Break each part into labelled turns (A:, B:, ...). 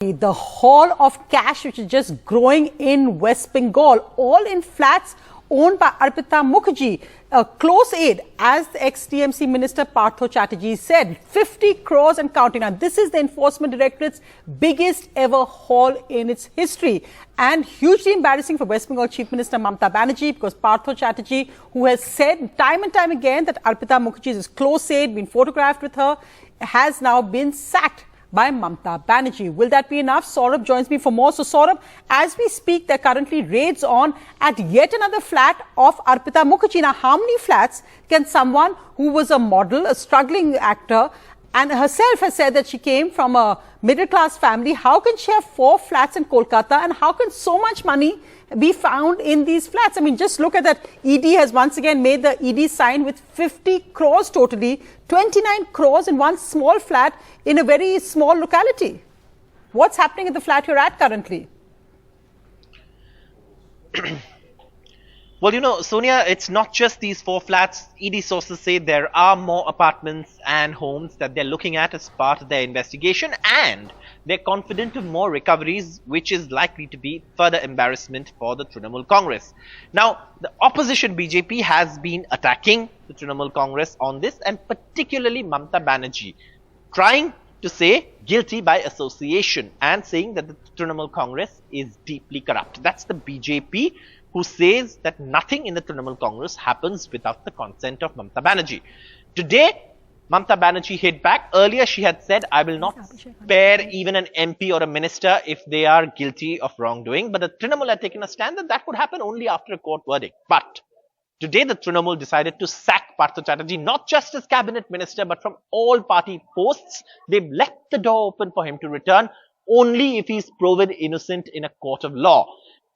A: Abhi, the haul of cash which is just growing in West Bengal, all in flats owned by Arpita Mukherjee, a close aide, as the ex-TMC Minister Partha Chatterjee said, 50 crores and counting. Now, this is the Enforcement Directorate's biggest ever haul in its history, and hugely embarrassing for West Bengal Chief Minister Mamata Banerjee, because Partha Chatterjee, who has said time and time again that Arpita Mukherjee is his close aide, been photographed with her, has now been sacked by Mamata Banerjee. Will that be enough? Saurabh joins me for more. So Saurabh, as we speak, there are currently raids on at yet another flat of Arpita Mukherjee. Now, how many flats can someone who was a model, a struggling actor, and herself has said that she came from a middle-class family, how can she have 4 flats in Kolkata, and how can so much money be found in these flats? I mean, just look at that. ED has once again made the ED sign with 50 crores totally, 29 crores in one small flat in a very small locality. What's happening at the flat you're at currently?
B: Well, you know, Sonia, it's not just these 4 flats. ED sources say there are more apartments and homes that they're looking at as part of their investigation, and they're confident of more recoveries, which is likely to be further embarrassment for the Trinamool Congress. Now, the opposition BJP has been attacking the Trinamool Congress on this, and particularly Mamata Banerjee, trying to say guilty by association and saying that the Trinamool Congress is deeply corrupt. That's the BJP, who says that nothing in the Trinamool Congress happens without the consent of Mamata Banerjee. Today, Mamata Banerjee hit back. Earlier, she had said, I will not spare even an MP or a minister if they are guilty of wrongdoing. But the Trinamool had taken a stand that that would happen only after a court verdict. But today, the Trinamool decided to sack Partha Chatterjee, not just as cabinet minister, but from all party posts. They've left the door open for him to return only if he's proven innocent in a court of law.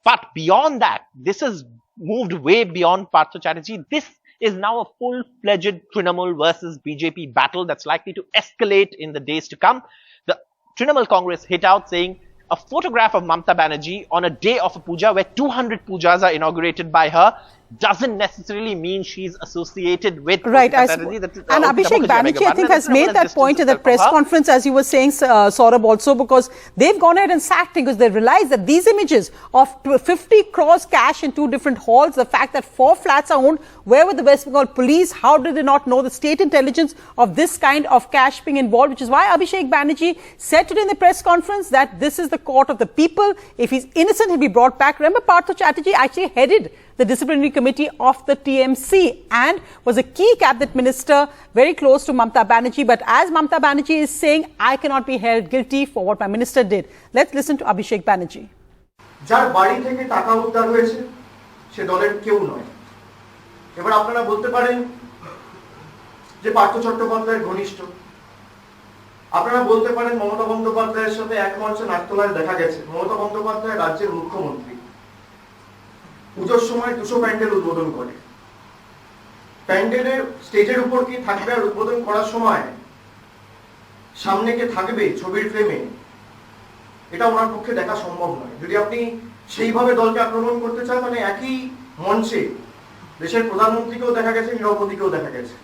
B: But beyond that, this has moved way beyond Partha Chatterjee. This is now a full-fledged Trinamool versus BJP battle that's likely to escalate in the days to come. The Trinamool Congress hit out saying a photograph of Mamata Banerjee on a day of a puja where 200 pujas are inaugurated by her doesn't necessarily mean she's associated with
A: and Abhishek Banerjee, I think, has made that point in the press conference, as you were saying, Saurabh, also, because they've gone ahead and sacked him because they realized that these images of 50 crores cash in 2 different halls, the fact that 4 flats are owned, where were the West Bengal police? How did they not know the state intelligence of this kind of cash being involved? Which is why Abhishek Banerjee said today in the press conference that this is the court of the people. If he's innocent, he'll be brought back. Remember, Partha Chatterjee actually headed the disciplinary committee of the TMC and was a key cabinet minister very close to Mamata Banerjee. But as Mamata Banerjee is saying, I cannot be held guilty for what my minister did. Let's listen to Abhishek Banerjee.
C: যার বাড়ি থেকে টাকা উদ্ধার হয়েছে সে দলের কেউ নয়। এবার আপনারা বলতে পারেন যে পার্থ চট্টোপাধ্যায়ের ঘনিষ্ঠ, আপনারা বলতে পারেন মমতা বন্দ্যোপাধ্যায়ের সাথে এক মঞ্চে নাট্যলয়ে দেখা গেছে। মমতা বন্দ্যোপাধ্যায় রাজ্যের মুখ্যমন্ত্রী, পুজোর সময় 200 প্যান্ডেল উদ্বোধন করে। প্যান্ডেলের স্টেজের উপর কি থাকবে আর উদ্বোধন করার সময় সামনে কে থাকবে ছবির ফ্রেমে, এটা ওনার পক্ষে দেখা সম্ভব নয়। যদি আপনি সেইভাবে দলকে আক্রমণ করতে চান, মানে একই মঞ্চে দেশের প্রধানমন্ত্রীকেও দেখা গেছে, নীরব মোদীকেও দেখা গেছে।